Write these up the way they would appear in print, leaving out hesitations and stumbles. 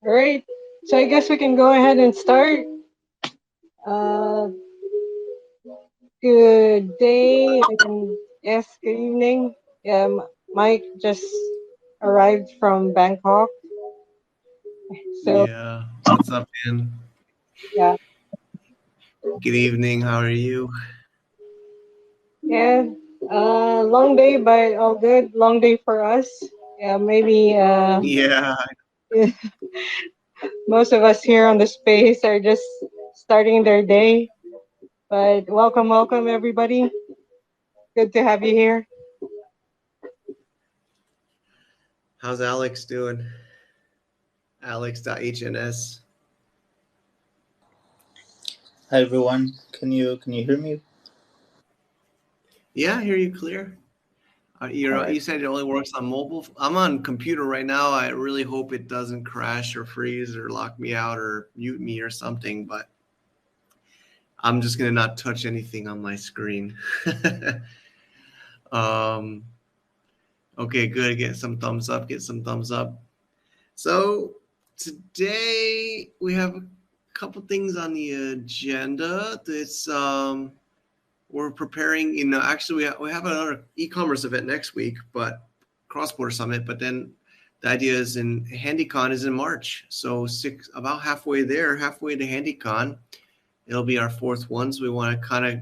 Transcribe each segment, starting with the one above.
All right, so I guess we can go ahead and start. Uh, Good day and yes, good evening. Mike just arrived from Bangkok, so Yeah. What's up, man? yeah, Good evening. How are you? yeah. Long day, but all good. Long day for us. Yeah, maybe. Yeah. Most of us here on the space are just starting their day. But welcome, welcome, everybody. Good to have you here. How's Alex doing? Alex.hns. Hi everyone, can you hear me? Yeah, I hear you clear. All right. You said it only works on mobile. I'm on computer right now. I really hope it doesn't crash or freeze or lock me out or mute me or something, but I'm just gonna not touch anything on my screen. um, okay, good. Get some thumbs up. Get some thumbs up. So today we have a couple things on the agenda. This we're preparing. Actually, we have another e-commerce event next week, but cross-border summit. But then the idea is in HandyCon is in March, so about halfway there, halfway to HandyCon. It'll be our fourth one, so we want to kind of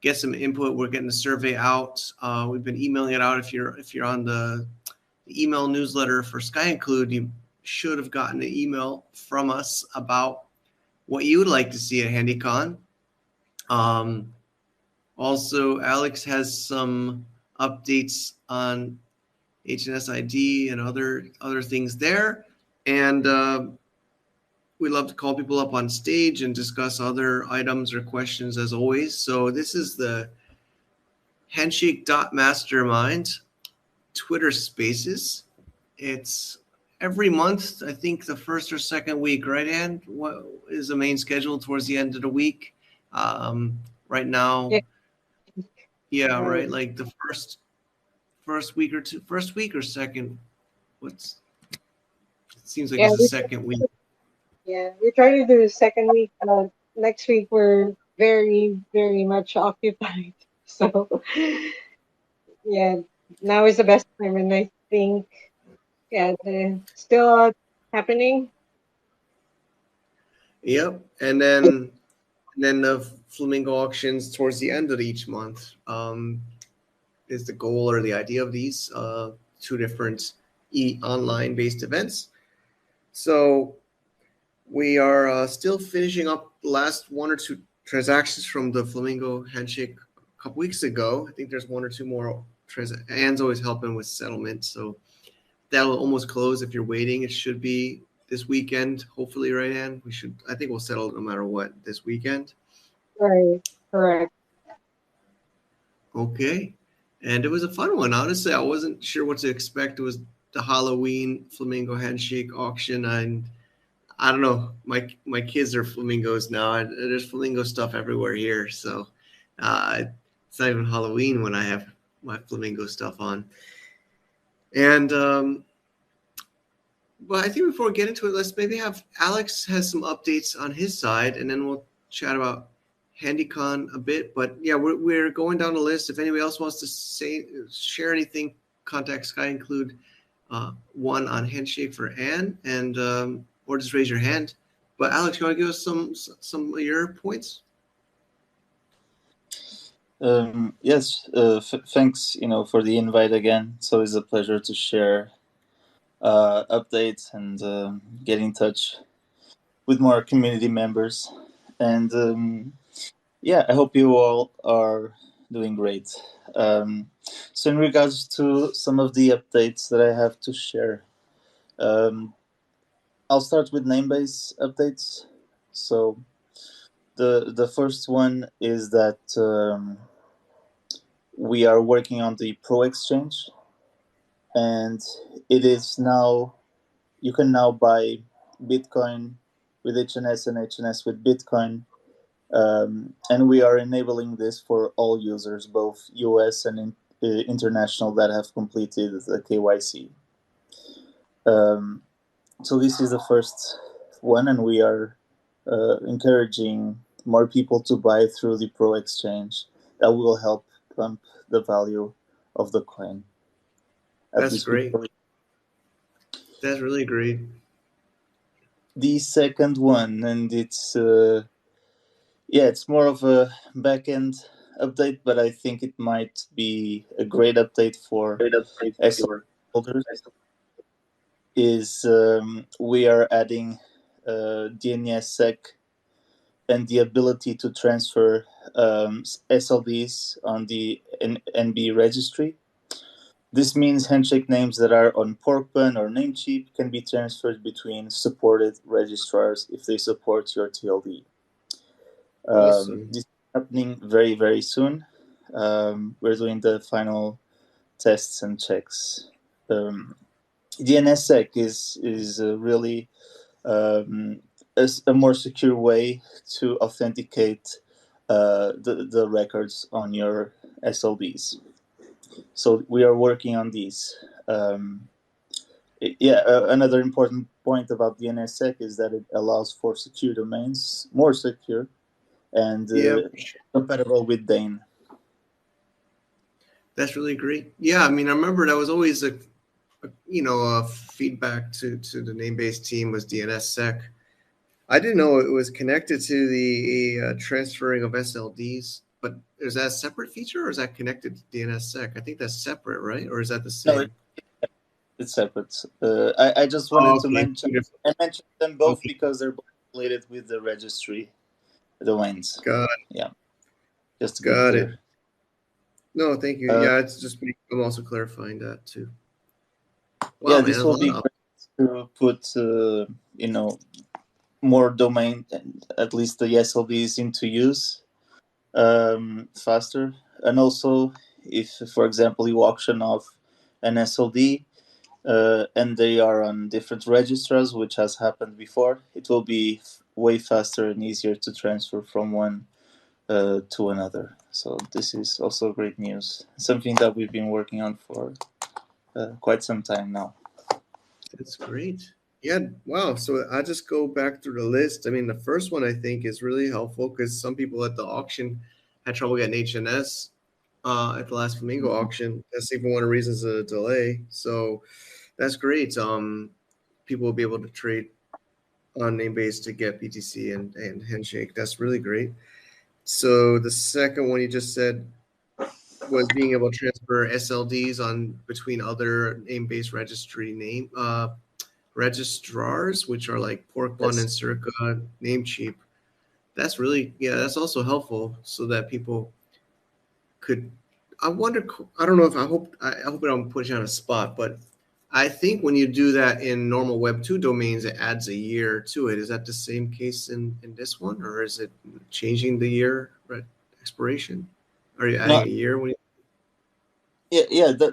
get some input. We're getting the survey out. We've been emailing it out. If you're on the email newsletter for Sky Include, you should have gotten an email from us about what you would like to see at HandyCon. Also, Alex has some updates on HNS ID and other things there. And we love to call people up on stage and discuss other items or questions as always. So this is the Handshake Mastermind Twitter Spaces. It's every month, I think the first or second week, right, Ann? What is the main schedule towards the end of the week? Right now, yeah, right. Like the first week or two, first week or second. It seems like Yeah, it's the second week. we try to do the second week. Next week we're very, very much occupied. So yeah, now is the best time, and I think still happening. Yep, and then the Flamingo auctions towards the end of each month is the goal or the idea of these two different online based events. So we are still finishing up the last one or two transactions from the Flamingo Handshake a couple weeks ago. I think there's one or two more. Anne's always helping with settlement, so that'll almost close. If you're waiting, it should be this weekend. Hopefully, right, Anne? We should. I think we'll settle no matter what this weekend. Right, correct. Okay, and it was a fun one. Honestly, I wasn't sure what to expect. It was the Halloween Flamingo Handshake auction, and I don't know. My kids are flamingos now. There's flamingo stuff everywhere here, so it's not even Halloween when I have my flamingo stuff on. And but I think before we get into it, let's maybe have Alex has some updates on his side, and then we'll chat about HandyCon a bit. But yeah, we're going down the list. If anybody else wants to share anything, contact Sky Include one on Handshake for Anne, and or just raise your hand. But Alex, you want to give us some of your points? Yes. Thanks, for the invite again. It's always a pleasure to share updates and get in touch with more community members. And I hope you all are doing great. So in regards to some of the updates that I have to share, I'll start with Namebase updates. So the first one is that we are working on the Pro Exchange, and it is now, you can now buy Bitcoin with HNS and HNS with Bitcoin. And we are enabling this for all users, both US and international, that have completed the KYC. So this is the first one, and we are encouraging more people to buy through the Pro Exchange. That will help pump the value of the coin. That's great. That's really great. The second one, and it's it's more of a backend update, but I think it might be a great update for SL holders. Is we are adding DNS SEC and the ability to transfer SLDs on the NB registry. This means handshake names that are on Porkbun or Namecheap can be transferred between supported registrars if they support your TLD. Awesome. This is happening very, very soon. We're doing the final tests and checks. DNS SEC is really a more secure way to authenticate the records on your SLDs. So we are working on these. Another important point about DNS SEC is that it allows for secure domains, more secure, and compatible with DANE. That's really great. Yeah, I mean, I remember that was always a feedback to the Namebase team was DNS SEC. I didn't know it was connected to the transferring of SLDs, but is that a separate feature or is that connected to DNS SEC? I think that's separate, right? Or is that the same? No, it's separate. I just wanted to mention. I mentioned them both because they're both related with the registry domains. Got it. Yeah, just to be clear. It. No, thank you. It's just I'm also clarifying that too. Wow, yeah, this will be great to put more domain, at least the SLDs, into use faster. And also, if, for example, you auction off an SLD and they are on different registrars, which has happened before, it will be way faster and easier to transfer from one to another. So this is also great news, something that we've been working on for quite some time now. That's great. Yeah, wow. So I just go back through the list. I mean, the first one I think is really helpful because some people at the auction had trouble getting HNS at the last Flamingo auction. That's even one of the reasons of the delay. So that's great. People will be able to trade on Namebase to get BTC and Handshake. That's really great. So the second one you just said was being able to transfer SLDs on between other Namebase registry registrars, which are like Porkbun and Circa, Namecheap. That's really, that's also helpful so that people could, I wonder, I don't know if I hope I don't put you on a spot, but I think when you do that in normal Web2 domains, it adds a year to it. Is that the same case in this one, or is it changing the year expiration? Are you adding a year when you?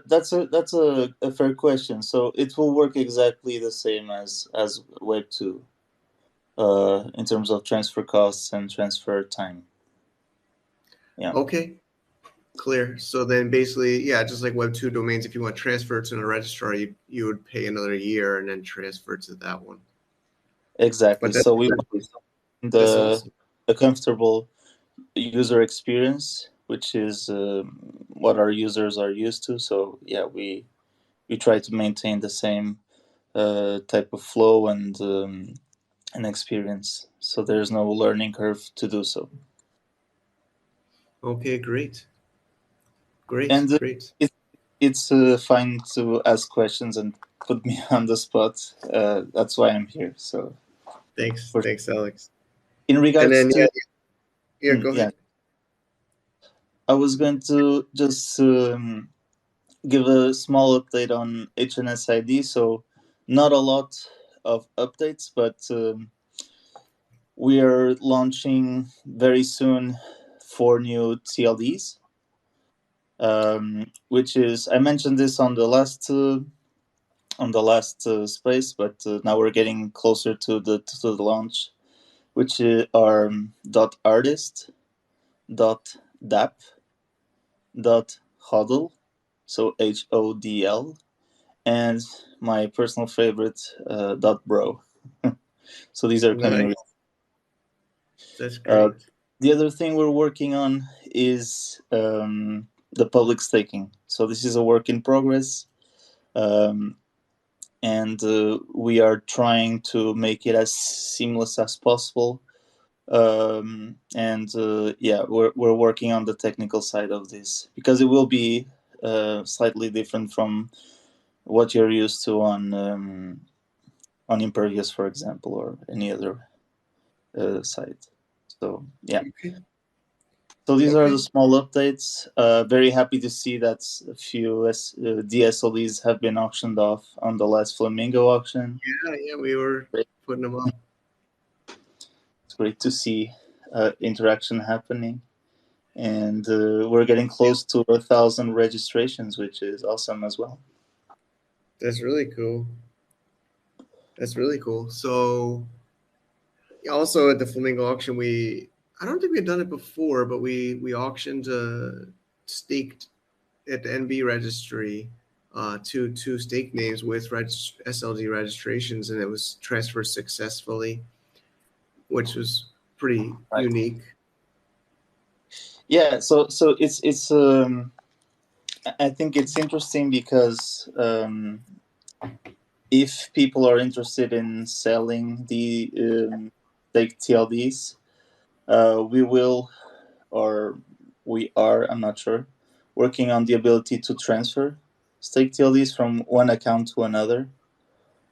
That's a fair question. So it will work exactly the same as Web2 in terms of transfer costs and transfer time. Yeah. Okay. Clear. So then basically, just like Web2 domains, if you want to transfer to a registrar, you would pay another year and then transfer to that one. Exactly. So we want a comfortable user experience, which is what our users are used to. So we try to maintain the same type of flow and experience. So there's no learning curve to do so. Okay, great. Great. It's fine to ask questions and put me on the spot. That's why I'm here. So thanks, Alex. In regards to go ahead. I was going to just give a small update on HNS ID. So not a lot of updates, but we are launching very soon 4 new TLDs, which is, I mentioned this on the last space, but now we're getting closer to the launch, which are .artist, .dap, .hodl, so HODL, and my personal favorite, .bro. So these are coming. Nice. That's great. The other thing we're working on is the public staking. So this is a work in progress, and we are trying to make it as seamless as possible. And yeah, we're working on the technical side of this, because it will be slightly different from what you're used to on Impervious, for example, or any other site. So yeah. Okay. So these are Okay. the small updates. Very happy to see that a few DSLEs have been auctioned off on the last Flamingo auction. Yeah, we were putting them up. It's great to see interaction happening, and we're getting close to 1,000 registrations, which is awesome as well. That's really cool. That's really cool. So also at the Flamingo auction, I don't think we've done it before, but we auctioned staked at the NB registry two stake names with SLD registrations, and it was transferred successfully, which was pretty unique. Yeah, so it's I think it's interesting because if people are interested in selling the stake TLDs, we will, or we are, I'm not sure, working on the ability to transfer stake TLDs from one account to another.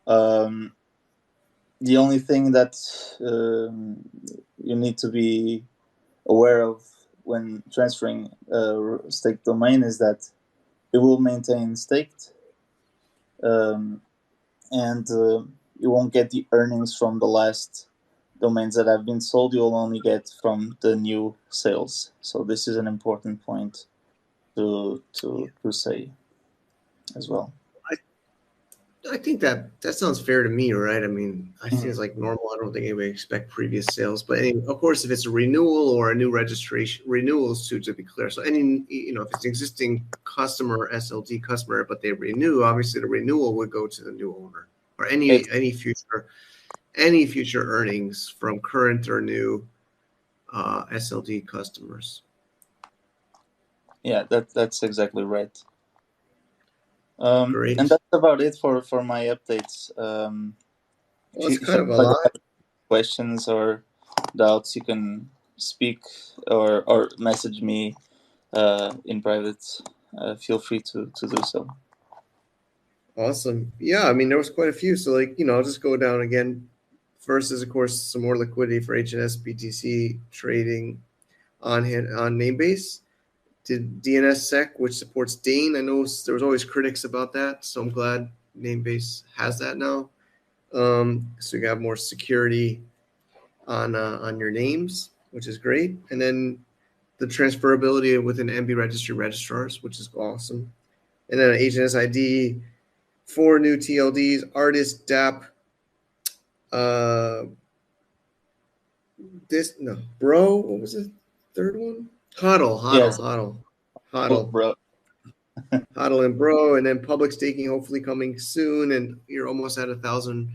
The only thing that you need to be aware of when transferring a staked domain is that it will maintain staked, and you won't get the earnings from the last domains that have been sold. You'll only get from the new sales. So this is an important point to say as well. I think that sounds fair to me, right? I mean, I think it's like normal. I don't think anybody expect previous sales, but of course, if it's a renewal or a new registration, renewals to be clear. So if it's an existing customer, SLD customer, but they renew, obviously the renewal would go to the new owner, or any future earnings from current or new SLD customers. Yeah, that's exactly right. Great. And that's about it for my updates. It's kind of a lot. Questions or doubts, you can speak or message me in private. Feel free to do so. Awesome. Yeah, I mean, there was quite a few. So I'll just go down again. First is, of course, some more liquidity for HNS BTC trading on Namebase. Did DNS SEC, which supports Dane. I know there was always critics about that, so I'm glad Namebase has that now. So you have more security on your names, which is great. And then the transferability within NB registry registrars, which is awesome. And then HNS ID, 4 new TLDs, artist, DAP, bro, what was the third one? HODL, bro. HODL and bro, and then public staking hopefully coming soon, and you're almost at 1,000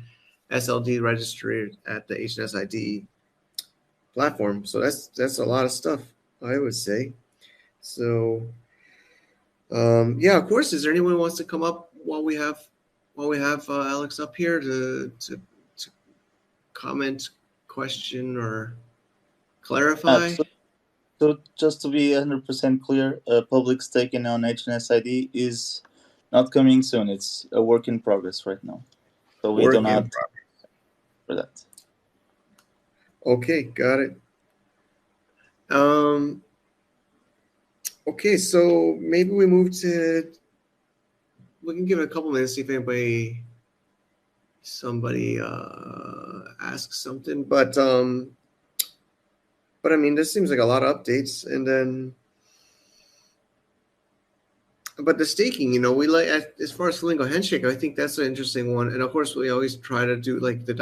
SLD registered at the HNS ID platform. So that's a lot of stuff, I would say. So yeah, of course. Is there anyone who wants to come up while we have Alex up here to comment, question, or clarify? So just to be 100% clear, public staking on HNS ID is not coming soon. It's a work in progress right now. So we don't have for that. Okay, got it. Okay, so maybe we can give it a couple minutes, see if somebody asks something. But I mean, this seems like a lot of updates. And then, but the staking, we like, as far as Flamingo Handshake, I think that's an interesting one. And of course, we always try to do like the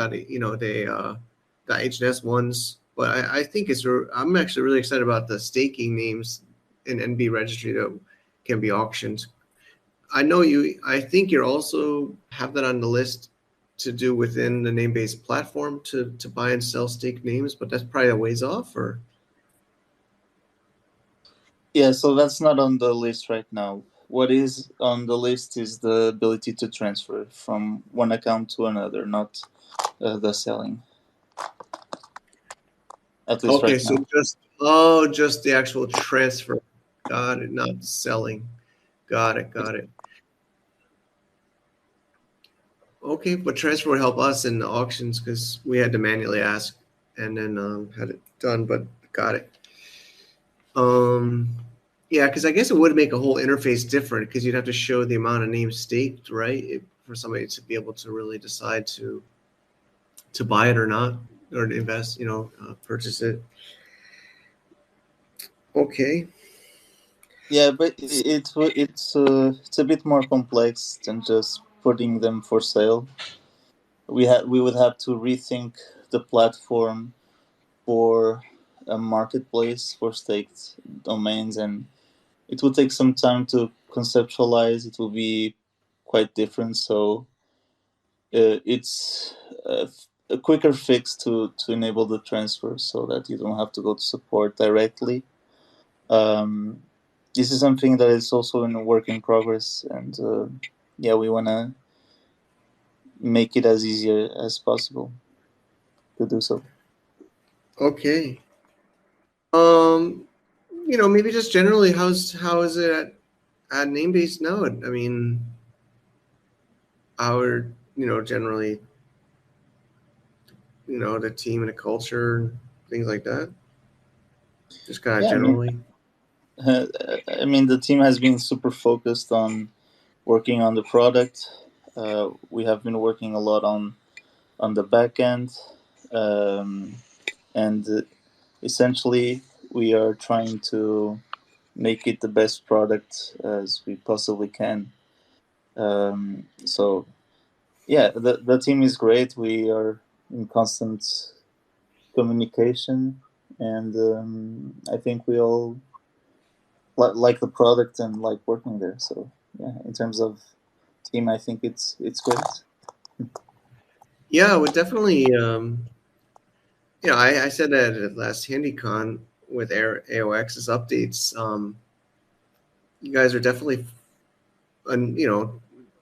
HNS ones. But I think I'm actually really excited about the staking names in NB registry that can be auctioned. I know you. I think you're also have that on the list to do within the Namebase platform to buy and sell stake names, but that's probably a ways off. Or Yeah, so that's not on the list right now. What is on the list is the ability to transfer from one account to another, not the selling. At least okay, right so now. just the actual transfer. Got it. Not selling. Got it. Got it. Okay, but transfer would help us in the auctions because we had to manually ask and then had it done. But got it. Yeah, because I guess it would make a whole interface different because you'd have to show the amount of names staked, right, for somebody to be able to really decide to buy it or not, or to invest, purchase it. Okay. Yeah, but it's a bit more complex than just putting them for sale. We would have to rethink the platform for a marketplace for staked domains, and it will take some time to conceptualize. It will be quite different, so it's a quicker fix to enable the transfer so that you don't have to go to support directly. This is something that is also in a work in progress, and yeah, we want to make it as easy as possible to do so. Okay. Maybe just generally, how is it at Namebase now? I mean, our generally the team and the culture, things like that. Just kind of Yeah, generally. I mean, the team has been super focused on working on the product. We have been working a lot on the back end, and essentially we are trying to make it the best product as we possibly can. So yeah, the team is great. We are in constant communication, and I think we all like the product and like working there. So yeah, in terms of team, I think it's great. Yeah, would definitely. I said that at last HandyCon with AOX's updates. You guys are definitely,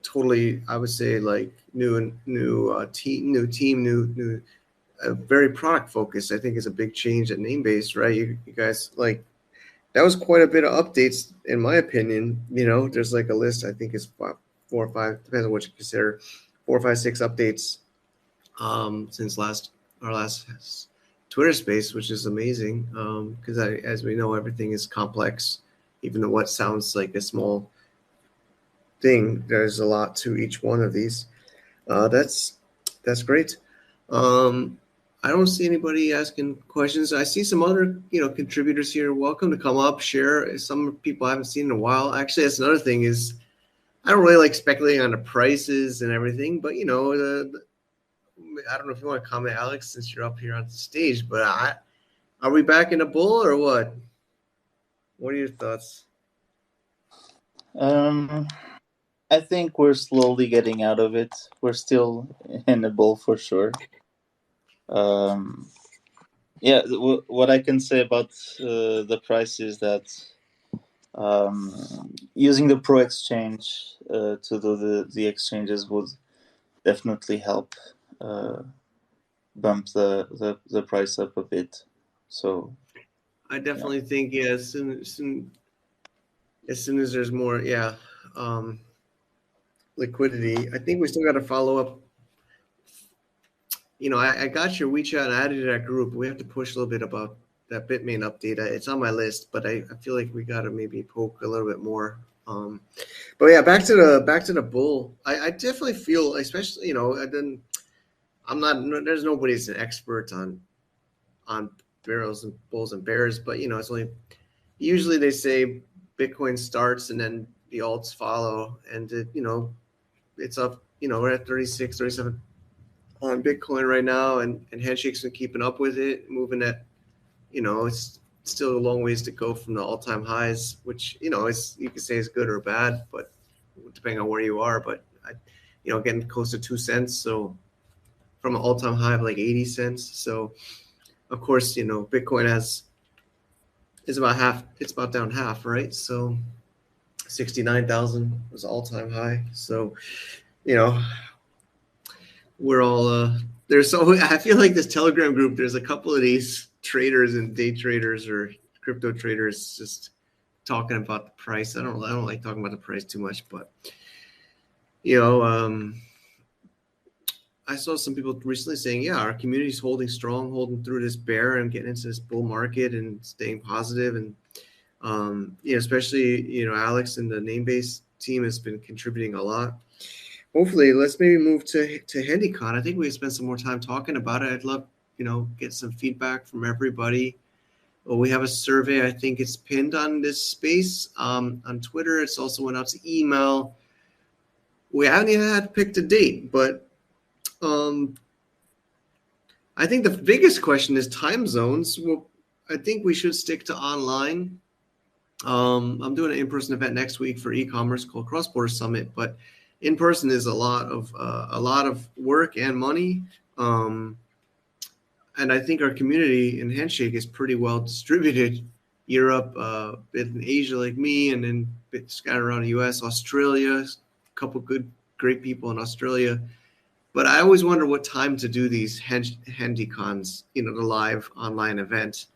totally. I would say like new, very product focused. I think is a big change at Namebase, right? You guys like that was quite a bit of updates in my opinion. There's like a list. I think is 4 or 5, depends on what you consider, 4, 5, 6 updates since our last Twitter space, which is amazing because as we know, everything is complex. Even though what sounds like a small thing, there's a lot to each one of these. That's great. I don't see anybody asking questions. I see some other contributors here. Welcome to come up, share. Some people I haven't seen in a while. Actually, that's another thing is I don't really like speculating on the prices and everything, but I don't know if you want to comment, Alex, since you're up here on the stage. But are we back in a bull or what? What are your thoughts? I think we're slowly getting out of it. We're still in a bull for sure. Yeah, what I can say about the price is that using the Pro Exchange to do the exchanges would definitely help bump the price up a bit. So I definitely think as soon as there's more liquidity, I think we still got to follow up. I got your WeChat and added to that group. We have to push a little bit about that Bitmain update. It's on my list, but I feel like we got to maybe poke a little bit more. But yeah, back to the bull. I definitely feel, especially I'm not. There's nobody's an expert on barrels and bulls and bears, but it's only usually they say Bitcoin starts and then the alts follow, and it's up. We're at 36, 37 on Bitcoin right now, and Handshake's been keeping up with it, moving at it's still a long ways to go from the all-time highs, which it's you could say is good or bad, but depending on where you are, but getting close to 2 cents. So from an all-time high of like 80 cents. So of course, Bitcoin is about half. It's about down half, right? So 69,000 was all-time high. So we're all there's so I feel like this Telegram group. There's a couple of these traders and day traders or crypto traders just talking about the price. I don't like talking about the price too much, but I saw some people recently saying, yeah, our community's holding strong, holding through this bear and getting into this bull market and staying positive. And especially Alex and the Namebase team has been contributing a lot. Hopefully, let's maybe move to HandyCon. I think we spend some more time talking about it. I'd love get some feedback from everybody. Well, we have a survey. I think it's pinned on this space on Twitter. It's also went out to email. We haven't even had picked a date, but I think the biggest question is time zones. Well, I think we should stick to online. I'm doing an in-person event next week for e-commerce called Cross Border Summit, but in person is a lot of work and money. And I think our community in Handshake is pretty well distributed. Europe, bit in Asia like me, and then bit scattered around the US, Australia, a couple great people in Australia. But I always wonder what time to do these HandyCons, the live online event.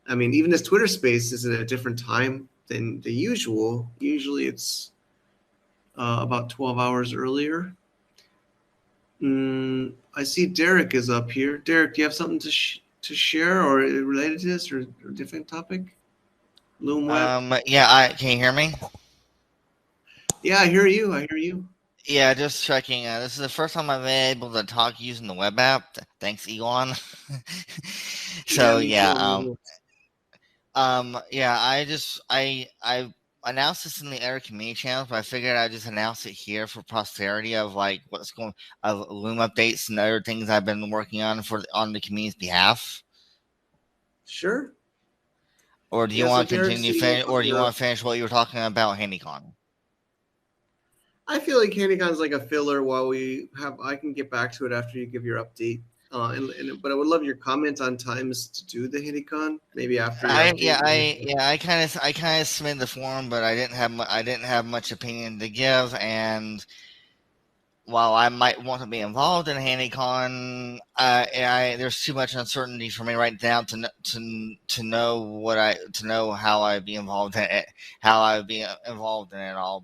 I mean, even this Twitter space is at a different time than the usual. Usually it's about 12 hours earlier. I see Derek is up here. Derek, do you have something to share or related to this or a different topic? LumeWeb? Yeah, can you hear me? Yeah, I hear you. Yeah, just checking. This is the first time I've been able to talk using the web app. Thanks, Elon. So I announced this in the other community channels, but I figured I'd just announce it here for posterity of like what's going of Lume updates and other things I've been working on on the community's behalf. Sure. Or do you want to continue or do you want to finish what you were talking about HandyCon? I feel like HandyCon is like a filler while I can get back to it after you give your update. But I would love your comment on times to do the HandyCon. Maybe after. I kind of submitted the form, but I didn't have much opinion to give. And while I might want to be involved in HandyCon, there's too much uncertainty for me right now to know how I'd be involved in it, all.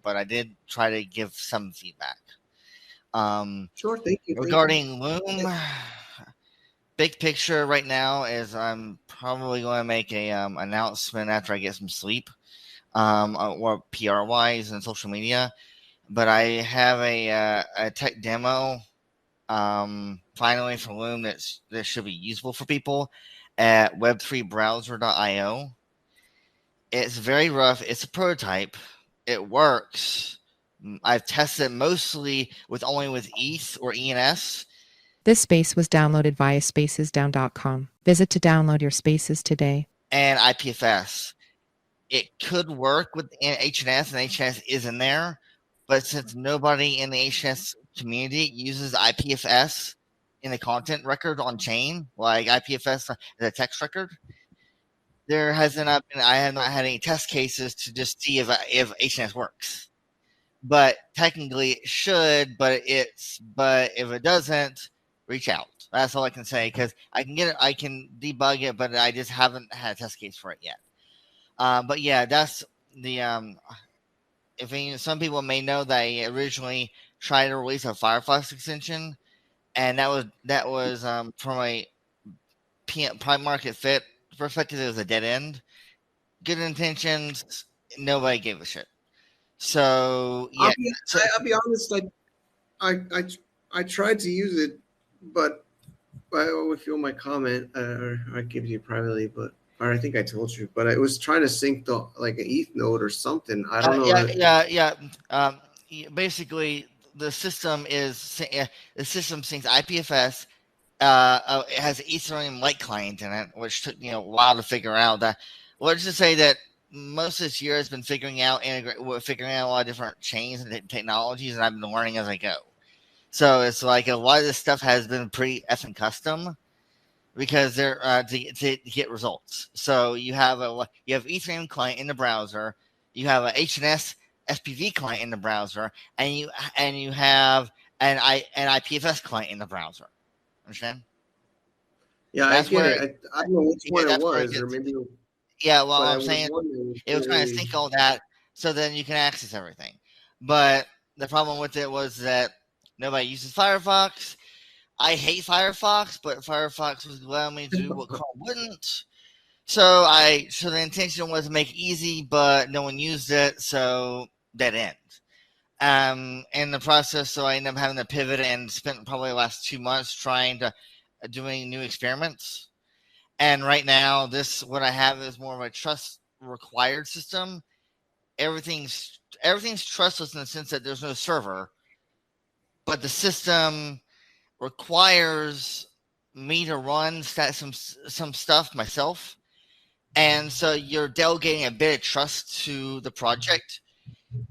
But I did try to give some feedback. Sure, thank you. Regarding Lume, big picture right now is I'm probably going to make a announcement after I get some sleep, or PR wise and social media. But I have a tech demo finally for Lume that should be useful for people at web3browser.io. It's very rough. It's a prototype. It works. I've tested it mostly with ETH or ENS. This space was downloaded via spacesdown.com. Visit to download your spaces today. And IPFS. It could work with HNS, and HNS is in there. But since nobody in the HNS community uses IPFS in the content record on chain, like IPFS as a text record, I have not had any test cases to just see if HNS works. But technically it should, but if it doesn't, reach out. That's all I can say, because I can debug it, but I just haven't had a test case for it yet. But yeah, that's the some people may know that I originally tried to release a Firefox extension, and that was from a prime market fit perspective, it was a dead end. Good intentions, nobody gave a shit. So yeah, I'll be honest. I tried to use it, but if you want my comment, or I give you privately, or I think I told you, but I was trying to sync like an ETH node or something. I don't know. Basically, the system syncs IPFS. It has an Ethereum light client in it, which took a while to figure out. Let's just say that most of this year has been figuring out a lot of different chains and technologies, and I've been learning as I go. So it's like a lot of this stuff has been pretty effing custom because they're to get results. So you have Ethereum client in the browser, you have a HNS SPV client in the browser, and you have an IPFS client in the browser. Understand? Yeah, That's I get where it. I don't know which one it that's where it was, or gets. maybe. Yeah, well, But I I'm was saying wondering. it was trying to sync all that so then you can access everything. But the problem with it was that nobody uses Firefox. I hate Firefox, but Firefox was allowing me to do what Chrome wouldn't. So the intention was to make it easy, but no one used it, so dead end. In the process, so I ended up having to pivot and spent probably the last 2 months trying to doing new experiments. And right now, what I have is more of a trust required system. Everything's trustless in the sense that there's no server, but the system requires me to run some stuff myself, and so you're delegating a bit of trust to the project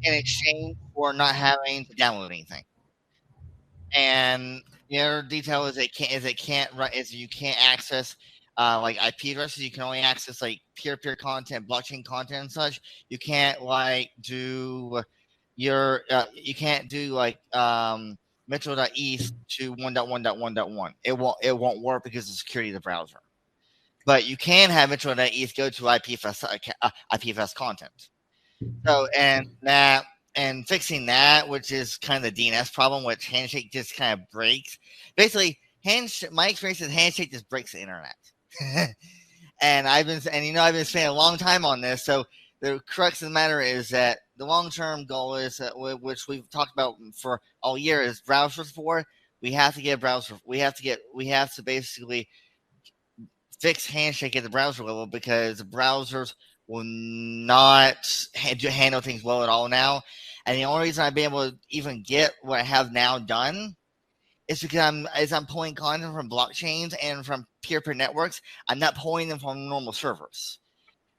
in exchange for not having to download anything. And the other detail is you can't access like IP addresses. You can only access like peer-to-peer content, blockchain content, and such. You can't like do you can't do like metro.eth to 1.1.1.1. It won't work because of the security of the browser. But you can have metro.eth go to IPFS content. So and fixing that, which is kind of the DNS problem, which Handshake just kind of breaks. Basically, my experience is Handshake just breaks the internet. And I've been spending a long time on this. So the crux of the matter is that the long-term goal is which we've talked about for all year is browsers for. We have to get a browser. We have to basically fix Handshake at the browser level because the browsers will not handle things well at all now. And the only reason I've been able to even get what I have now done is because I'm pulling content from blockchains and from peer-to-peer networks. I'm not pulling them from normal servers.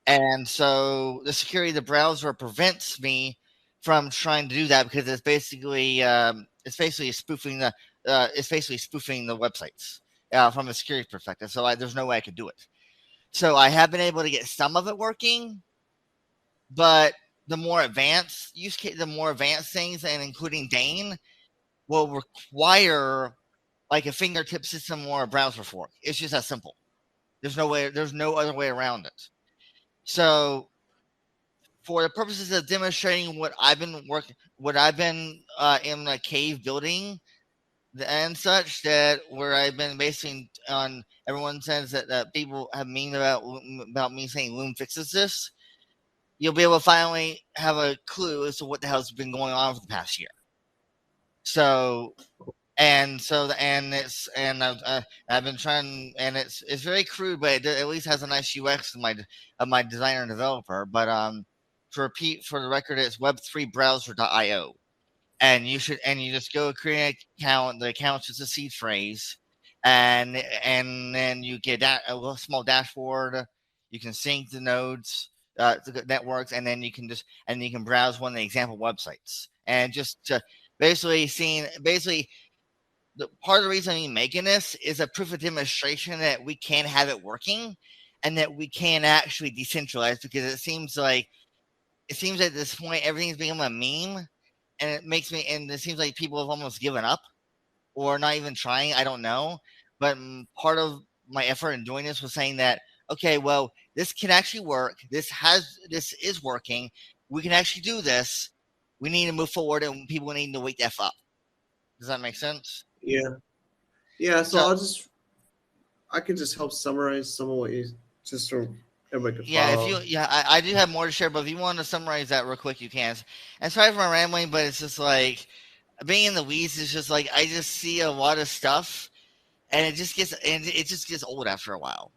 And so the security of the browser prevents me from trying to do that because it's basically spoofing the websites from a security perspective. So there's no way I could do it. So I have been able to get some of it working, but the more advanced things, and including Dane, will require like a fingertip system or a browser fork. It's just that simple. There's no other way around it. So for the purposes of demonstrating what I've been in the cave building and such, that where I've been basing on, everyone says that people have mean about me saying Lume fixes this. You'll be able to finally have a clue as to what the hell's been going on for the past year. So I've been trying, and it's very crude, but it at least has a nice UX of my designer and developer. But to repeat for the record, it's web3browser.io, and you just go create an account. The account's just a seed phrase, and then you get a little small dashboard. You can sync the nodes, the networks, and then you can browse one of the example websites, and just to basically the part of the reason I'm making this is a proof of demonstration that we can have it working and that we can actually decentralize, because it seems like at this point everything's become a meme, and it seems like people have almost given up or not even trying. I don't know. But part of my effort in doing this was saying that, okay, well, this can actually work. This is working. We can actually do this. We need to move forward, and people need to wake the F up. Does that make sense? Yeah. So I can just help summarize some of what you just so everybody could follow. I do have more to share, but if you want to summarize that real quick, you can. And sorry for my rambling, but it's just like being in the weeds is just like I just see a lot of stuff, and it just gets old after a while.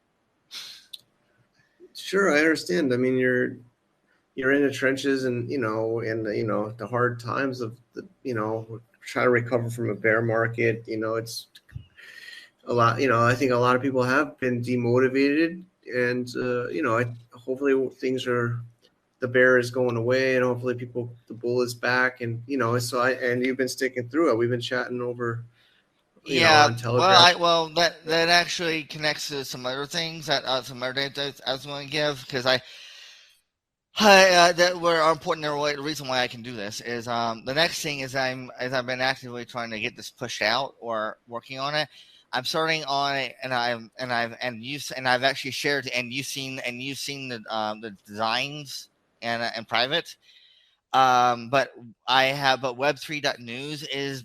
Sure, I understand. I mean, you're in the trenches, and the hard times of trying to recover from a bear market. It's a lot. I think a lot of people have been demotivated, and hopefully things are the bear is going away, and hopefully the bull is back, and and you've been sticking through it. We've been chatting over, Yeah, on Telegram. that actually connects to some other things that some other data I was going to give, because that were important. The reason why I can do this is the next thing is I've been actively trying to get this pushed out or working on it. I'm starting on it, and I've actually shared, and you've seen the designs and private. But Web3.news is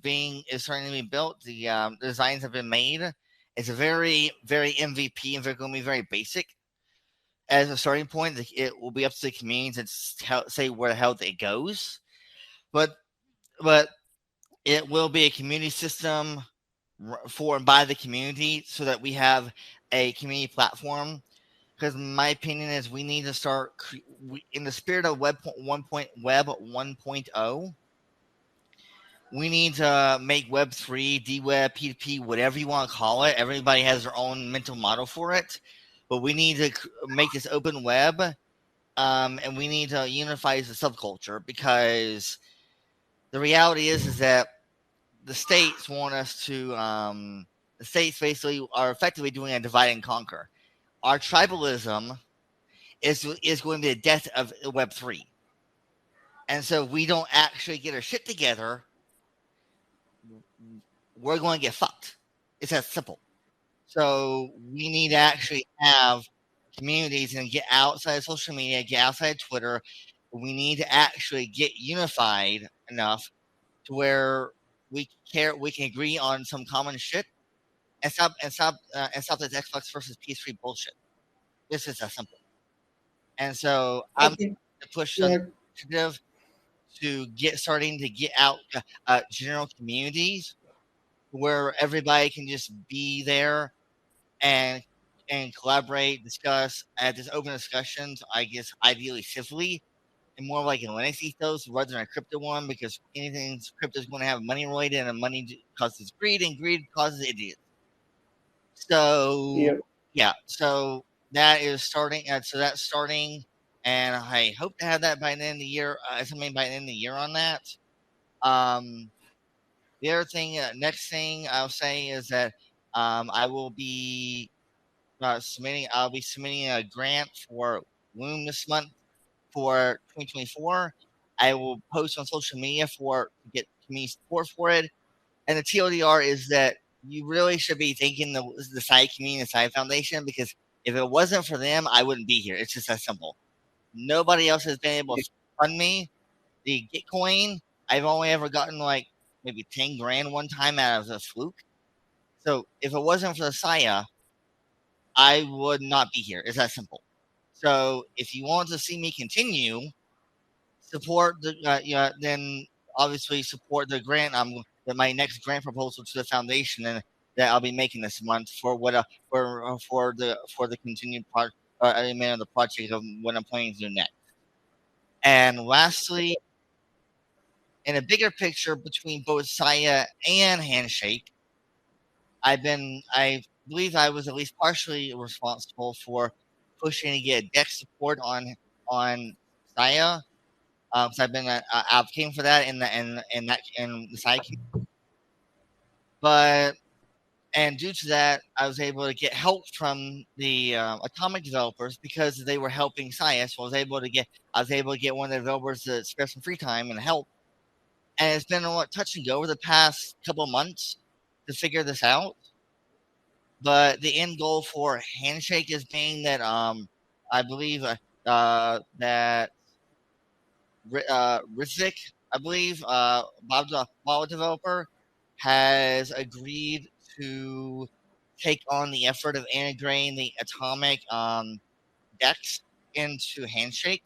starting to be built. The designs have been made. It's a very, very MVP, and they're going to be very basic as a starting point. It will be up to the community to say where the hell it goes, but it will be a community system for and by the community, so that we have a community platform. Because my opinion is we need to start in the spirit of Web 1.0. We need to make Web3, DWeb, P2P, whatever you want to call it. Everybody has their own mental model for it, but we need to make this open web, and we need to unify as a subculture, because the reality is that the states want us to. The states basically are effectively doing a divide and conquer. Our tribalism is going to be the death of Web3, and so if we don't actually get our shit together, we're going to get fucked. It's that simple. So we need to actually have communities and get outside of social media, get outside of Twitter. We need to actually get unified enough to where we can agree on some common shit, and stop this Xbox versus PS3 bullshit. This is that simple. And so I'm Okay. going to push Yeah. an initiative to starting to get out general communities where everybody can just be there and collaborate, discuss, just open discussions. I guess ideally civilly, and more like a Linux ethos rather than a crypto one, because anything crypto is going to have money related, and money causes greed, and greed causes idiots. So Yeah. so that is starting. So that's starting, and I hope to have that by the end of the year. Something by the end of the year on that. The other thing, next thing I'll say is that I will be submitting. I'll be submitting a grant for Lume this month for 2024. I will post on social media to get community support for it. And the TLDR is that you really should be thanking the Sia community and Sia Foundation, because if it wasn't for them, I wouldn't be here. It's just that simple. Nobody else has been able to fund me. The Gitcoin, I've only ever gotten like maybe 10 grand one time out of a fluke. So if it wasn't for the Sia, I would not be here. It's that simple. So if you want to see me continue, support then obviously support the grant. My next grant proposal to the foundation, and that I'll be making this month for the continued part of the project of what I'm planning to do next. And lastly, in a bigger picture between both Sia and Handshake, I believe I was at least partially responsible for pushing to get DEX support on Sia. Because I've been advocating for that in the Sia community. And due to that, I was able to get help from the Atomic developers, because they were helping Sia. So I was able to get one of the developers to spare some free time and help. And it's been touch and go over the past couple of months to figure this out. But the end goal for Handshake is being that I believe that Ritzik, I believe, Bob developer, has agreed to take on the effort of integrating the Atomic DEX into Handshake.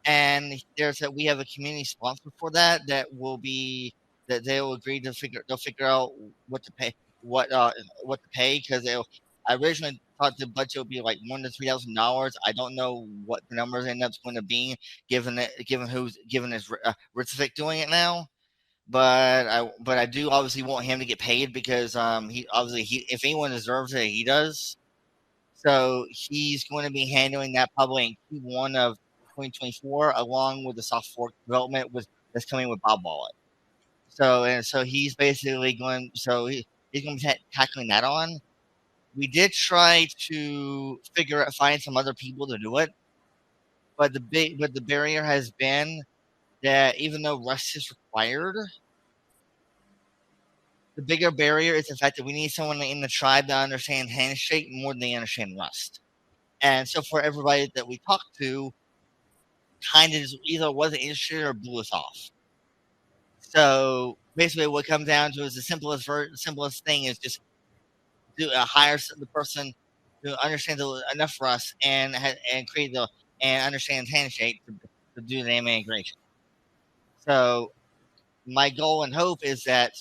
And we have a community sponsor for that they will agree to they'll figure out what to pay, because I originally thought the budget would be like $1,000 to $3,000. I don't know what the numbers end up going to be, given is Ritzik doing it now. But I do obviously want him to get paid, because if anyone deserves it, he does. So he's going to be handling that probably in Q1 of 2024, along with the soft fork development that's coming with Bob Wallet. So he's basically going. He's going to be tackling that on. We did try to find some other people to do it, but the barrier has been that even though Rust is required, the bigger barrier is the fact that we need someone in the tribe that understands Handshake more than they understand Rust. And so for everybody that we talked to, kind of either wasn't interested or blew us off. So basically, what comes down to is the simplest thing is just hire the person who understands enough Rust and create and understands Handshake to do the integration. So my goal and hope is that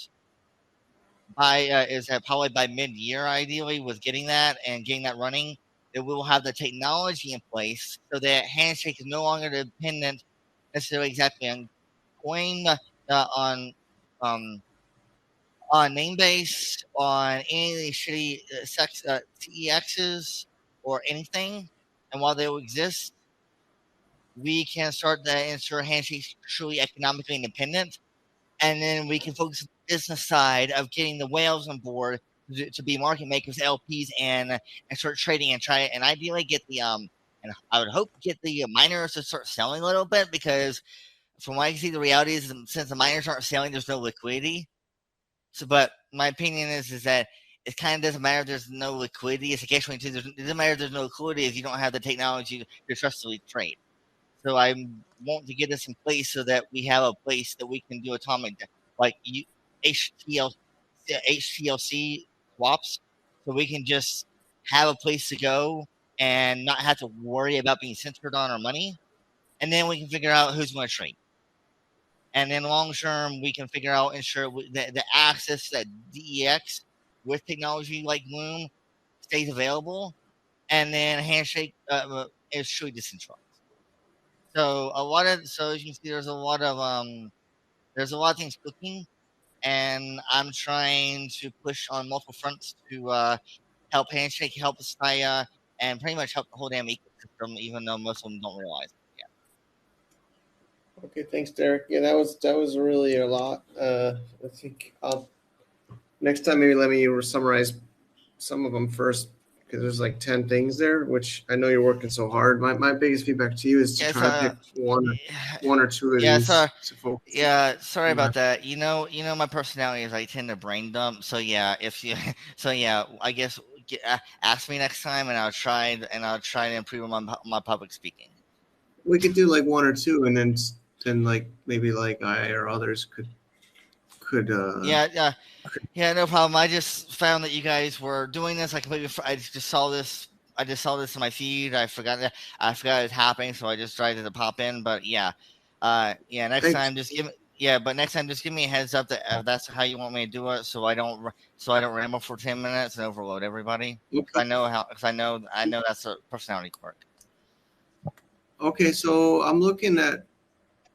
probably by mid-year, ideally, with getting that running, that we will have the technology in place so that Handshake is no longer dependent necessarily exactly on coin on Namebase, on any of these shitty TEXs or anything. And while they will exist, we can start to ensure Handshake's truly economically independent. And then we can focus on the business side of getting the whales on board to be market makers, LPs, and start trading and ideally get the and I would hope get the miners to start selling a little bit, because from what I can see, the reality is since the miners aren't selling, there's no liquidity. So, but my opinion is that it kind of doesn't matter if there's no liquidity. It's a catch-22. It doesn't matter if there's no liquidity if you don't have the technology to trustfully trade. So I want to get this in place so that we have a place that we can do atomic like HTLC swaps, so we can just have a place to go and not have to worry about being censored on our money. And then we can figure out who's going to trade. And then long term, we can figure out ensure the access to DEX with technology like Lume stays available, and then Handshake is truly decentralized. So as you can see, there's a lot of things cooking, and I'm trying to push on multiple fronts to help Handshake, help Sia, and pretty much help the whole damn ecosystem, even though most of them don't realize it yet. Okay, thanks, Derek. Yeah, that was really a lot. I think next time maybe let me summarize some of them first, because there's like 10 things there, which I know you're working so hard. My biggest feedback to you is to try to pick one or two of these to focus. Yeah, sorry about that. You know, my personality is I tend to brain dump. So yeah, I guess ask me next time, and I'll try to improve on my public speaking. We could do like one or two, and then like maybe like I or others could. Yeah, no problem. I just found that you guys were doing this. I just saw this in my feed. I forgot it was happening, so I just tried to pop in. But next time just give me a heads up that if that's how you want me to do it, so I don't ramble for 10 minutes and overload everybody. Okay. I know that's a personality quirk. Okay, so I'm looking at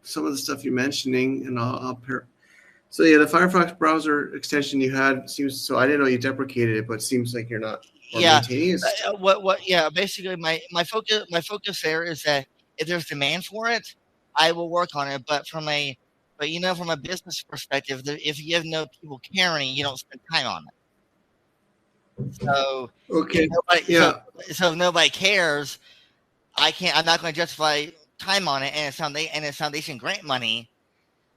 some of the stuff you're mentioning, and I'll pair. So yeah, the Firefox browser extension you had seems so. I didn't know you deprecated it, but it seems like you're not maintaining it. Basically my focus there is that if there's demand for it, I will work on it. But from a business perspective, if you have no people caring, you don't spend time on it. So okay, so if nobody cares, I'm not going to justify time on it, and it's foundation grant money.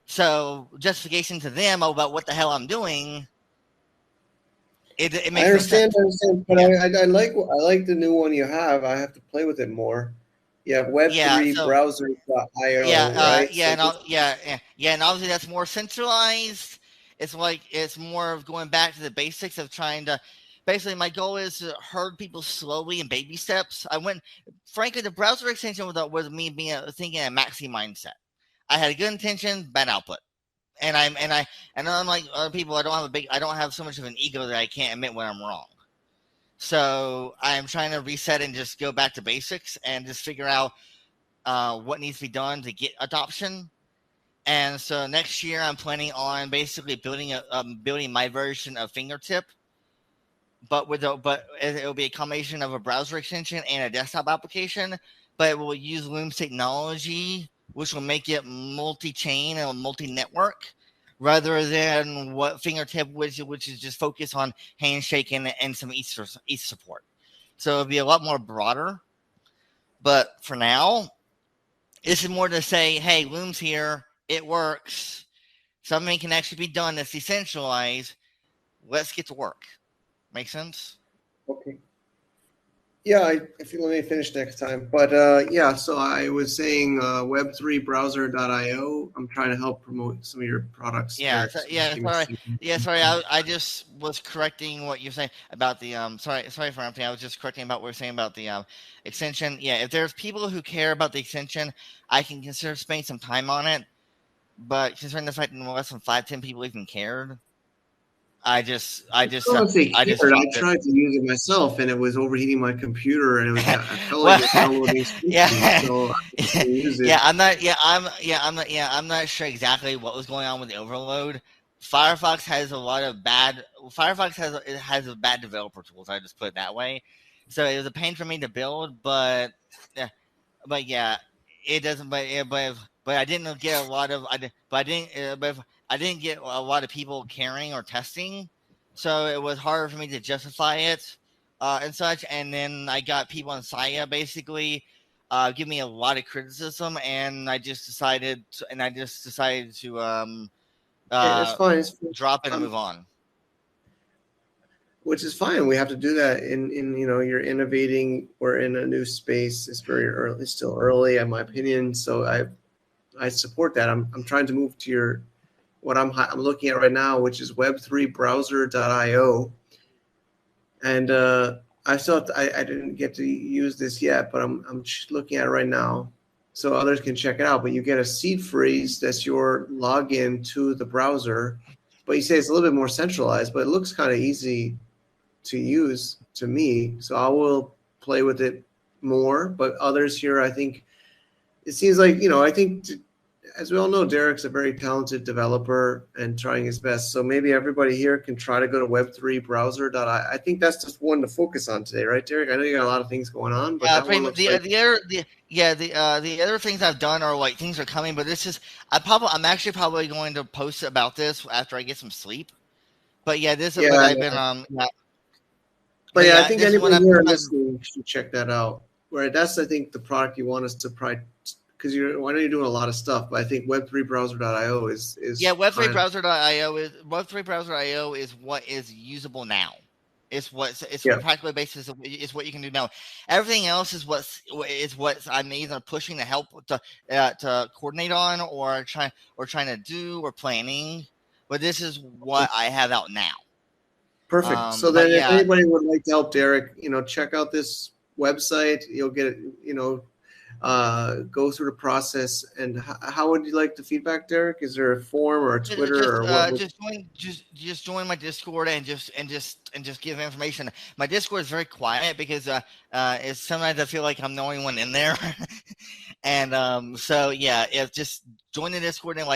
So justification to them about what the hell I'm doing. It makes I understand, but yeah. I like the new one you have. I have to play with it more. Yeah, Web3 browser.io, right? And obviously that's more centralized. It's more of going back to the basics of trying to. Basically, my goal is to herd people slowly in baby steps. Frankly, the browser extension was me thinking a maxi mindset. I had a good intention, bad output, and unlike other people, I don't have so much of an ego that I can't admit when I'm wrong. So I'm trying to reset and just go back to basics and just figure out what needs to be done to get adoption. And so next year, I'm planning on basically building my version of Fingertip, but it will be a combination of a browser extension and a desktop application. But it will use Lume's technology, which will make it multi-chain and multi-network, rather than what Fingertip, which is just focused on Handshake and some ETH support. So it'll be a lot more broader. But for now, this is more to say, hey, Lume's here, it works, something can actually be done that's decentralized. Let's get to work. Make sense? Okay. Yeah, if you let me finish next time. But yeah, so I was saying web3browser.io. I'm trying to help promote some of your products. Yeah, Derek, sorry. I just was correcting what you're saying about the Sorry for interrupting. I was just correcting about what you're saying about the extension. Yeah, if there's people who care about the extension, I can consider spending some time on it. But considering the fact that less than 5-10 people even cared, I just I don't say I just cured. I dropped it. tried to use it myself, and it was overheating my computer, and I felt Well, like it was downloading yeah, so I couldn't use it. yeah. I'm not sure exactly what was going on with the overload. Firefox has a lot of bad. Firefox has a bad developer tools. I just put it that way. So it was a pain for me to build, but yeah, it doesn't. But I didn't get a lot of. I didn't get a lot of people caring or testing, so it was harder for me to justify it and such. And then I got people on Sia basically give me a lot of criticism, and I just decided to It's fine. It's fine. drop it and move on. Which is fine. We have to do that in you're innovating. We're in a new space. It's very early. It's still early, in my opinion. So I support that. I'm trying to move to what I'm looking at right now, which is web3browser.io. And I didn't get to use this yet, but I'm looking at it right now, so others can check it out. But you get a seed phrase that's your login to the browser. But you say it's a little bit more centralized, but it looks kind of easy to use to me. So I will play with it more. But others here, I think it seems like I think. As we all know, Derek's a very talented developer and trying his best. So maybe everybody here can try to go to web3browser.io. I think that's just one to focus on today, right, Derek? I know you got a lot of things going on, but Yeah, that one looks like the other things I've done are like things are coming, but this is I'm actually probably going to post about this after I get some sleep. But yeah, this yeah. but I've been But yeah, I think this anybody here listening should check that out. Right, that's I think the product you want us to probably. Because I know you're doing a lot of stuff, but I think web3browser.io is web3browser.io is what is usable now. It's practically basis is what you can do now. Everything else is what I'm either pushing to help to coordinate on or trying to do or planning. But this is what I have out now. Perfect. So then, if anybody would like to help Derek, check out this website. You'll get go through the process. And how would you like the feedback, Derek? Is there a form or a Twitter or what? Just join my Discord and just give information. My Discord is very quiet because it's sometimes I feel like I'm the only one in there. And so yeah, if just join the Discord and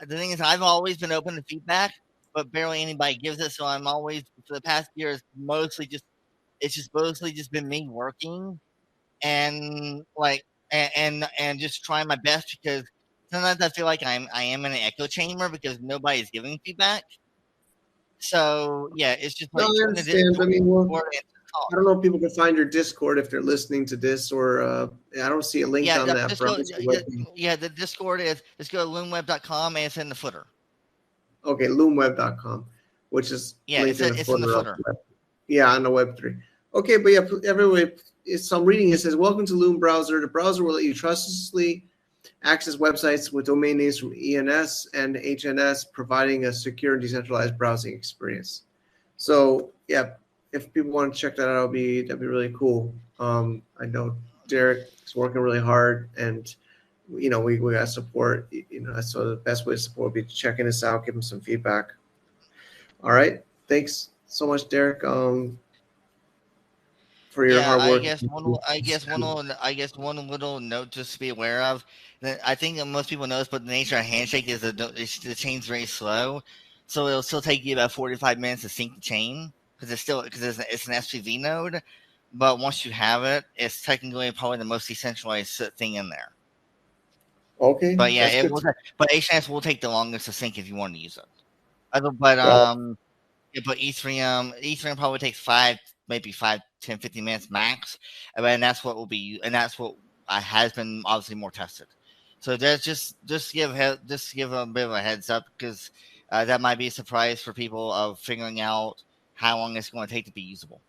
the thing is I've always been open to feedback, but barely anybody gives it. So I'm always for the past year it's mostly just been me working and and just trying my best because sometimes I feel like I am in an echo chamber because nobody's giving feedback. So yeah, it's just I understand. I mean, I don't know if people can find your Discord if they're listening to this, or I don't see a link on that. The Discord is just go to LumeWeb.com and it's in the footer. Okay, LumeWeb.com, which is linked in the footer. Yeah, on the Web3. Okay, but yeah, everybody. So I'm reading it says, welcome to Lume Browser. The browser will let you trustlessly access websites with domain names from ENS and HNS, providing a secure and decentralized browsing experience. So yeah, if people want to check that out, that'd be really cool. I know Derek is working really hard, and we got support. So the best way to support would be checking this out, give him some feedback. All right, thanks so much, Derek. For your hard work. I guess one little note just to be aware of. I think most people know this, but the nature of Handshake is the chain's very slow, so it'll still take you about 45 minutes to sync the chain. because it's an SPV node. But once you have it, it's technically probably the most decentralized thing in there. Okay, But yeah, that's it good. will. But HNS will take the longest to sync if you want to use it. But yeah, but Ethereum probably takes maybe 5, 10, 15 minutes max, and that's what will be, and that's what has been obviously more tested. So there's just give a bit of a heads up, because that might be a surprise for people of figuring out how long it's going to take to be usable.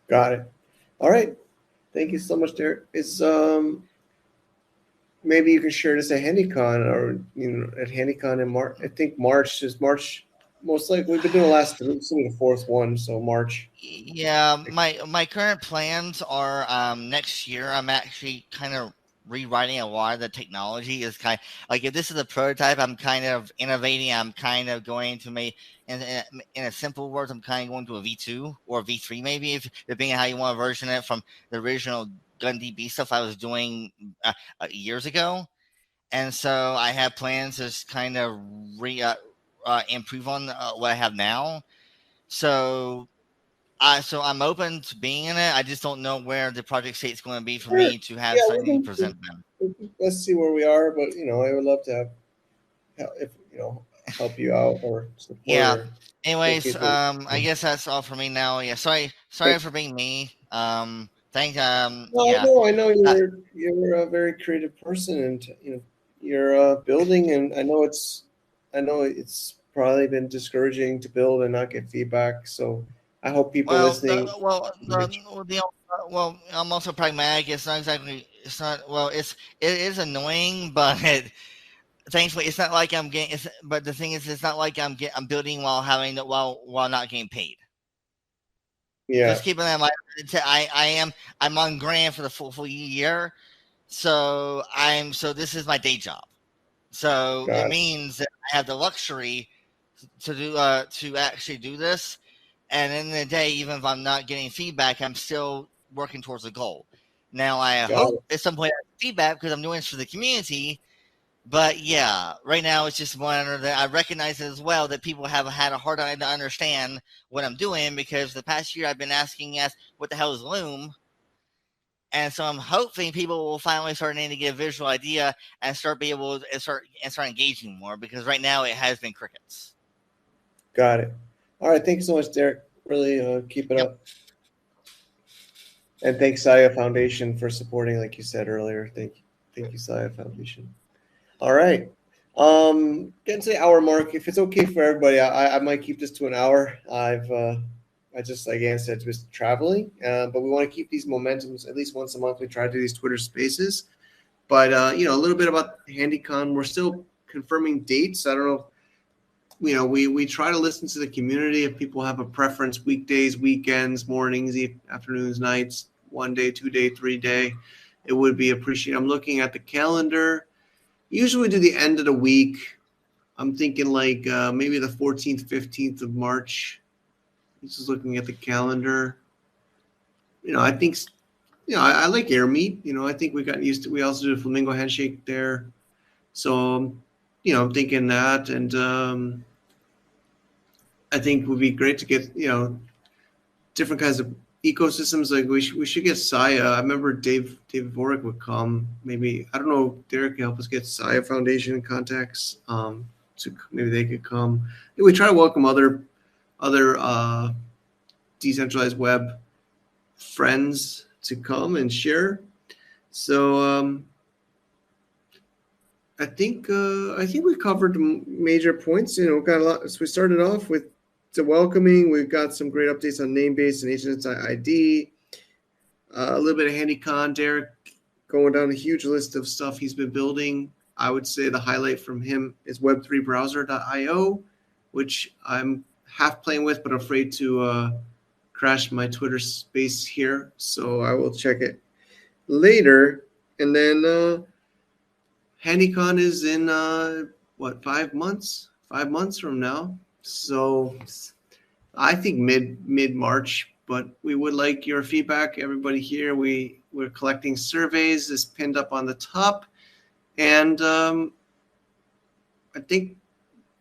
Got it. All right. Thank you so much, Derek. Is maybe you can share this at HandyCon, or at HandyCon in March. I think March is March. Most likely, we've been doing the last three, this will be the fourth one, so March. Yeah, my current plans are next year. I'm actually kind of rewriting a lot of the technology. Is kind of, like, if this is a prototype, I'm kind of innovating. I'm kind of going to make, in a simple words, I'm kind of going to a V2 or a V3 maybe, if depending on how you want to version it from the original GunDB stuff I was doing years ago. And so I have plans to kind of improve on what I have now. So I'm open to being in it. I just don't know where the project state's going to be for me to have something to present them. Let's see where we are, but I would love to help you out or support. Yeah. Or anyways, I guess that's all for me now. Yeah, sorry for being me. Thank yeah. No, I know you're a very creative person, and you're building, and I know it's probably been discouraging to build and not get feedback. So I hope people listening. Well, I'm also pragmatic. It's not exactly. It's not. Well, it is annoying, but thankfully, it's not like I'm getting. But the thing is, it's not like I'm building while not getting paid. Yeah. Just keeping that in mind. I'm on grant for the full year, so this is my day job. So it means that I have the luxury to do to actually do this. And in the day, even if I'm not getting feedback, I'm still working towards a goal. Now, I hope at some point I get feedback, because I'm doing this for the community. But yeah, right now it's just one that I recognize as well that people have had a hard time to understand what I'm doing, because the past year I've been asking what the hell is Lume? And so I'm hoping people will finally start needing to get a visual idea and start engaging more, because right now it has been crickets. Got it. All right. Thank you so much, Derek. Really keep it up. And thanks, Sia Foundation, for supporting, like you said earlier. Thank you, Sia Foundation. All right. Getting to the hour mark. If it's okay for everybody, I might keep this to an hour. I just, like Ann said, just traveling. But we want to keep these momentums at least once a month. We try to do these Twitter Spaces. But a little bit about HandyCon. We're still confirming dates. I don't know. We try to listen to the community. If people have a preference, weekdays, weekends, mornings, afternoons, nights, 1 day, 2 day, 3 day, it would be appreciated. I'm looking at the calendar. Usually we do the end of the week. I'm thinking like maybe the 14th, 15th of March. Just looking at the calendar. I think, I like Air Meet. I think we got used to. We also do a Flamingo Handshake there. So, I'm thinking that, and I think it would be great to get, different kinds of ecosystems. Like we should get Sia. I remember Dave Vorick would come. Maybe, I don't know, Derek can help us get Sia Foundation contacts. So maybe they could come. We try to welcome other decentralized web friends to come and share. So I think we covered major points. Got a lot. So we started off with the welcoming. We've got some great updates on Namebase and HNS ID. A little bit of HandyCon. Derek going down a huge list of stuff he's been building. I would say the highlight from him is Web3browser.io, which I'm half playing with, but afraid to crash my Twitter space here. So I will check it later. And then HandyCon is in 5 months? 5 months from now. So I think mid March. But we would like your feedback, everybody here. We're collecting surveys. It's pinned up on the top, and I think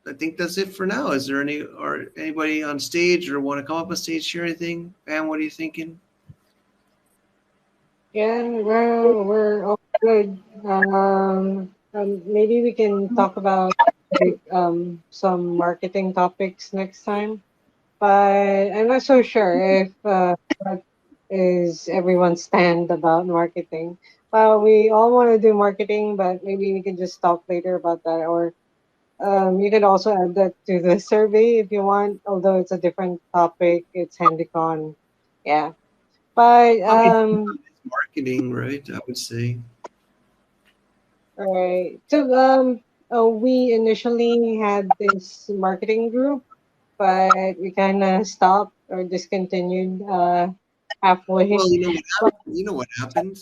I think that's it for now. Is there anybody on stage or want to come up on stage, share anything? Pam, what are you thinking? Yeah, well, we're all good. Maybe we can talk about like, some marketing topics next time. But I'm not so sure if what is everyone's stand about marketing. Well, we all want to do marketing, but maybe we can just talk later about that. Or you can also add that to the survey if you want, although it's a different topic. It's HandyCon. Yeah. But I mean, marketing, right? I would say. all right. So we initially had this marketing group, but we kind of stopped or discontinued halfway. Well, you know what But happened? You know what happened?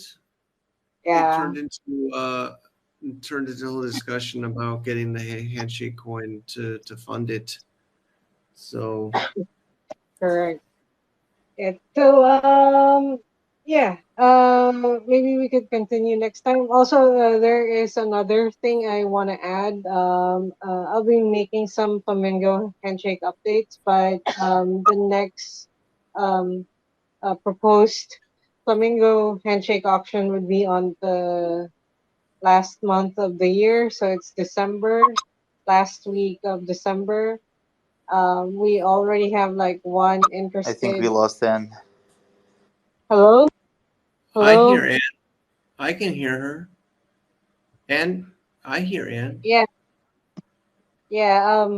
It yeah, turned into a whole discussion about getting the handshake coin to fund it. So correct. Yeah. So yeah. Maybe we could continue next time. Also, there is another thing I want to add. I'll be making some Flamingo Handshake updates, but the next um proposed Flamingo Handshake auction would be on the last month of the year, so it's December, last week of December. We already have like one I think we interested. lost Anne. Hello, I hear hello. Ann. I can hear her. Ann, I hear Ann. Yeah, yeah.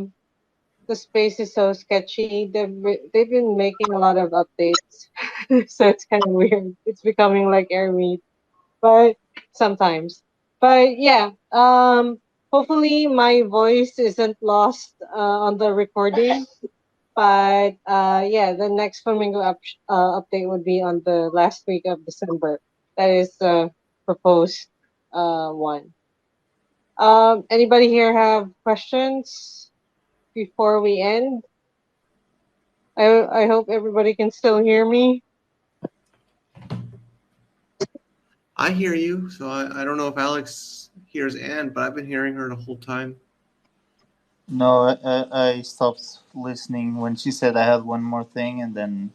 The space is so sketchy. They've been making a lot of updates, so it's kind of weird. It's becoming like air meat, but sometimes. But yeah, hopefully my voice isn't lost on the recording. But yeah, the next update would be on the last week of December. That is the proposed one. Anybody here have questions before we end? I hope everybody can still hear me. I hear you. So I don't know if Alex hears Ann, but I've been hearing her the whole time. No, I stopped listening when she said I had one more thing, and then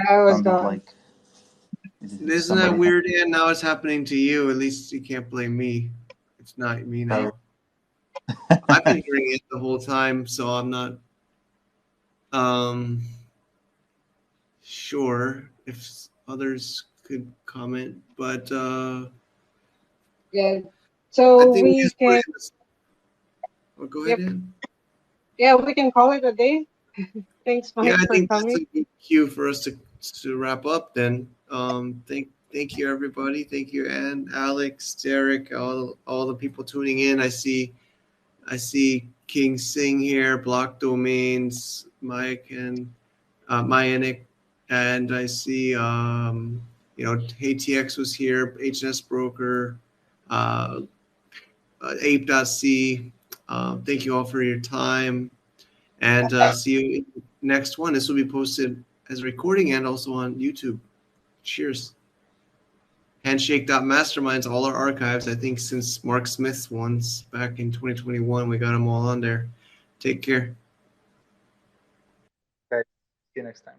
I was sounded gone. like Isn't that somebody had. weird, Ann? Now it's happening to you. At least you can't blame me. It's not me now. I've been hearing it the whole time, so I'm not um sure if others could comment, but Yeah. I So think we we just put can. it in this. Oh, go ahead, Yep. Ann. Yeah, we can call it a day. Thanks, Yeah, Mike, I for think that's coming. a good cue for us to wrap up then. Thank you everybody. Thank you, Ann, Alex, Derek, all the people tuning in. I see King Sing here, Block Domains, Mike and Myanik, and I see ATX was here, HNS Broker, uh, Ape.c. Thank you all for your time, and see you in the next one. This will be posted as a recording and also on YouTube. Cheers. Handshake.Masterminds, all our archives. I think since Mark Smith's ones back in 2021, we got them all on there. Take care. Okay, see you next time.